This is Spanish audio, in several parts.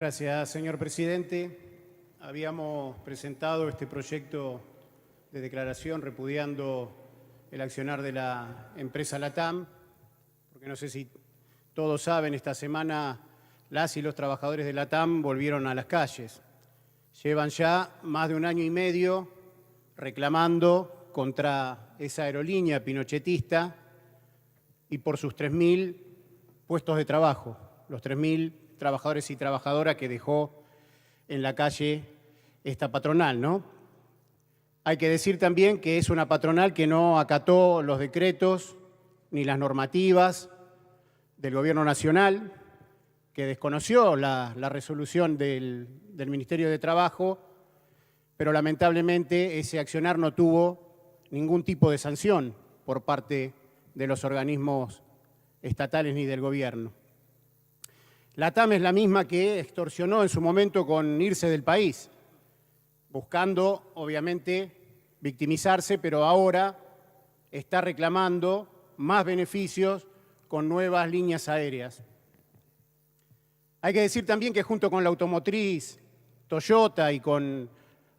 Gracias, señor presidente. Habíamos presentado este proyecto de declaración repudiando el accionar de la empresa LATAM, porque no sé si todos saben, esta semana las y los trabajadores de LATAM volvieron a las calles. Llevan ya más de 1 año y medio reclamando contra esa aerolínea pinochetista y por sus 3.000 puestos de trabajo, los 3.000 trabajadores y trabajadoras que dejó en la calle esta patronal, ¿no? Hay que decir también que es una patronal que no acató los decretos ni las normativas del Gobierno Nacional, que desconoció la resolución del Ministerio de Trabajo, pero lamentablemente ese accionar no tuvo ningún tipo de sanción por parte de los organismos estatales ni del Gobierno. LATAM es la misma que extorsionó en su momento con irse del país, buscando, obviamente, victimizarse, pero ahora está reclamando más beneficios con nuevas líneas aéreas. Hay que decir también que junto con la automotriz Toyota y con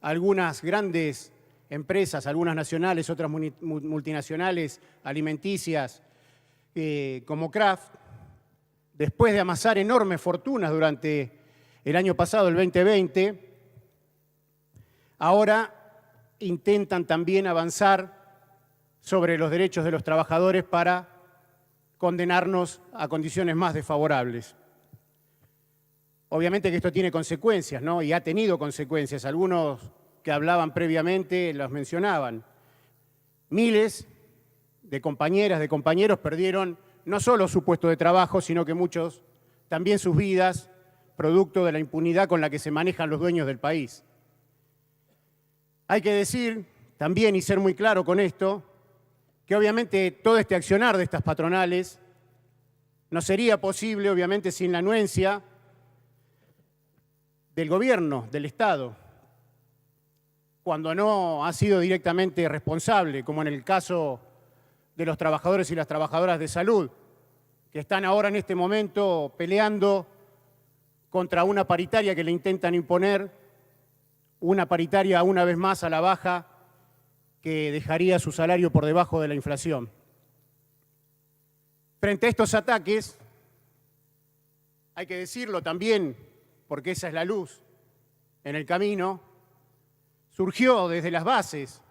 algunas grandes empresas, algunas nacionales, otras multinacionales alimenticias como Kraft, después de amasar enormes fortunas durante el año pasado, el 2020, ahora intentan también avanzar sobre los derechos de los trabajadores para condenarnos a condiciones más desfavorables. Obviamente que esto tiene consecuencias, ¿no? Y ha tenido consecuencias. Algunos que hablaban previamente los mencionaban. Miles de compañeras, de compañeros perdieron no solo su puesto de trabajo, sino que muchos también sus vidas, producto de la impunidad con la que se manejan los dueños del país. Hay que decir también, y ser muy claro con esto, que obviamente todo este accionar de estas patronales no sería posible, obviamente, sin la anuencia del gobierno, del Estado, cuando no ha sido directamente responsable, como en el caso de los trabajadores y las trabajadoras de salud, que están ahora en este momento peleando contra una paritaria que le intentan imponer, una paritaria una vez más a la baja que dejaría su salario por debajo de la inflación. Frente a estos ataques, hay que decirlo también, porque esa es la luz en el camino, surgió desde las bases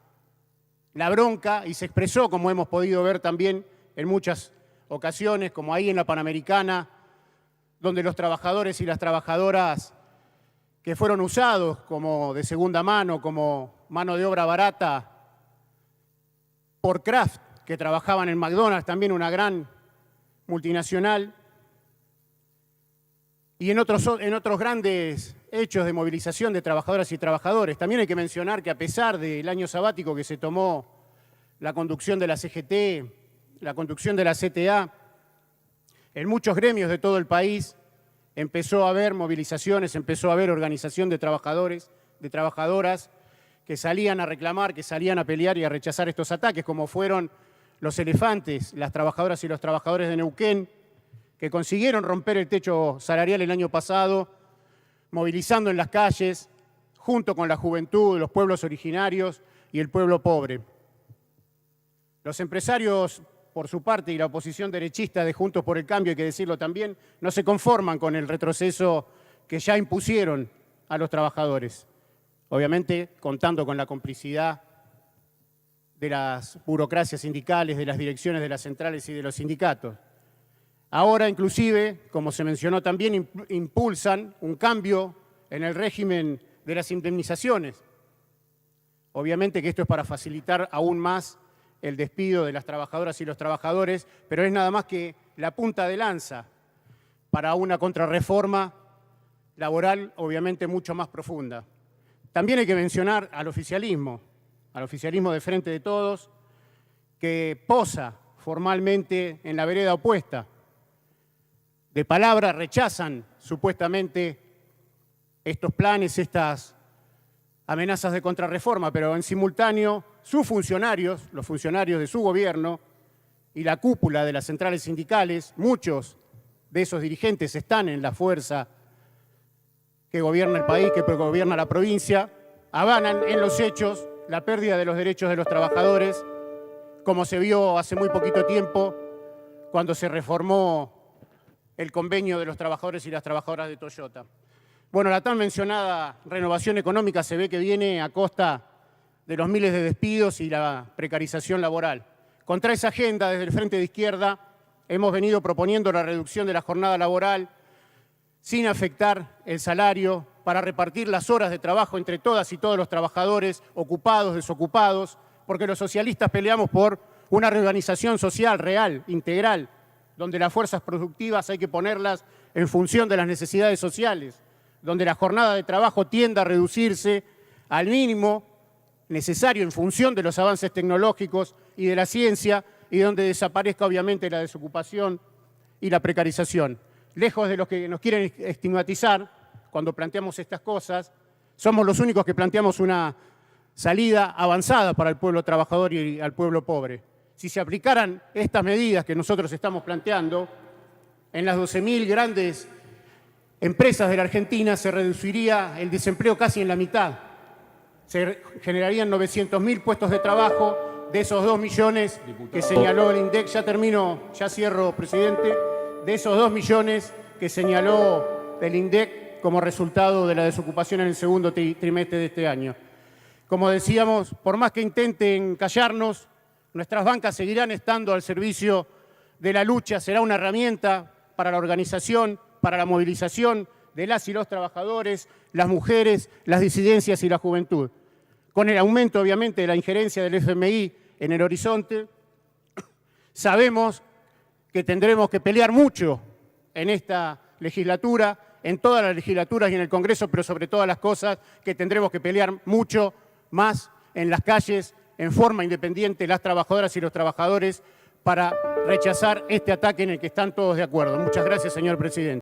la bronca y se expresó, como hemos podido ver también en muchas ocasiones, como ahí en la Panamericana, donde los trabajadores y las trabajadoras que fueron usados como de segunda mano, como mano de obra barata por Kraft, que trabajaban en McDonald's, también una gran multinacional, y en otros grandes hechos de movilización de trabajadoras y trabajadores. También hay que mencionar que a pesar del año sabático que se tomó la conducción de la CGT, la conducción de la CTA, en muchos gremios de todo el país empezó a haber movilizaciones, empezó a haber organización de trabajadores, de trabajadoras que salían a reclamar, que salían a pelear y a rechazar estos ataques, como fueron los Elefantes, las trabajadoras y los trabajadores de Neuquén, que consiguieron romper el techo salarial el año pasado, movilizando en las calles, junto con la juventud, los pueblos originarios y el pueblo pobre. Los empresarios, por su parte, y la oposición derechista de Juntos por el Cambio, hay que decirlo también, no se conforman con el retroceso que ya impusieron a los trabajadores, obviamente contando con la complicidad de las burocracias sindicales, de las direcciones de las centrales y de los sindicatos. Ahora, inclusive, como se mencionó también, impulsan un cambio en el régimen de las indemnizaciones. Obviamente que esto es para facilitar aún más el despido de las trabajadoras y los trabajadores, pero es nada más que la punta de lanza para una contrarreforma laboral, obviamente mucho más profunda. También hay que mencionar al oficialismo de Frente de Todos, que posa formalmente en la vereda opuesta. De palabra rechazan supuestamente estos planes, estas amenazas de contrarreforma, pero en simultáneo sus funcionarios, los funcionarios de su gobierno y la cúpula de las centrales sindicales, muchos de esos dirigentes están en la fuerza que gobierna el país, que gobierna la provincia, avalan en los hechos la pérdida de los derechos de los trabajadores, como se vio hace muy poquito tiempo cuando se reformó el convenio de los trabajadores y las trabajadoras de Toyota. Bueno, la tan mencionada renovación económica se ve que viene a costa de los miles de despidos y la precarización laboral. Contra esa agenda, desde el Frente de Izquierda, hemos venido proponiendo la reducción de la jornada laboral sin afectar el salario, para repartir las horas de trabajo entre todas y todos los trabajadores, ocupados, desocupados, porque los socialistas peleamos por una reorganización social real, integral, donde las fuerzas productivas hay que ponerlas en función de las necesidades sociales, donde la jornada de trabajo tienda a reducirse al mínimo necesario en función de los avances tecnológicos y de la ciencia, y donde desaparezca obviamente la desocupación y la precarización. Lejos de los que nos quieren estigmatizar cuando planteamos estas cosas, somos los únicos que planteamos una salida avanzada para el pueblo trabajador y al pueblo pobre. Si se aplicaran estas medidas que nosotros estamos planteando, en las 12.000 grandes empresas de la Argentina se reduciría el desempleo casi en la mitad. Se generarían 900.000 puestos de trabajo de esos 2 millones que señaló el INDEC. Ya termino, ya cierro, presidente. De esos 2 millones que señaló el INDEC como resultado de la desocupación en el segundo trimestre de este año. Como decíamos, por más que intenten callarnos, nuestras bancas seguirán estando al servicio de la lucha. Será una herramienta para la organización, para la movilización de las y los trabajadores, las mujeres, las disidencias y la juventud. Con el aumento, obviamente, de la injerencia del FMI en el horizonte, sabemos que tendremos que pelear mucho en esta legislatura, en todas las legislaturas y en el Congreso, pero sobre todas las cosas que tendremos que pelear mucho más en las calles, en forma independiente, las trabajadoras y los trabajadores, para rechazar este ataque en el que están todos de acuerdo. Muchas gracias, señor presidente.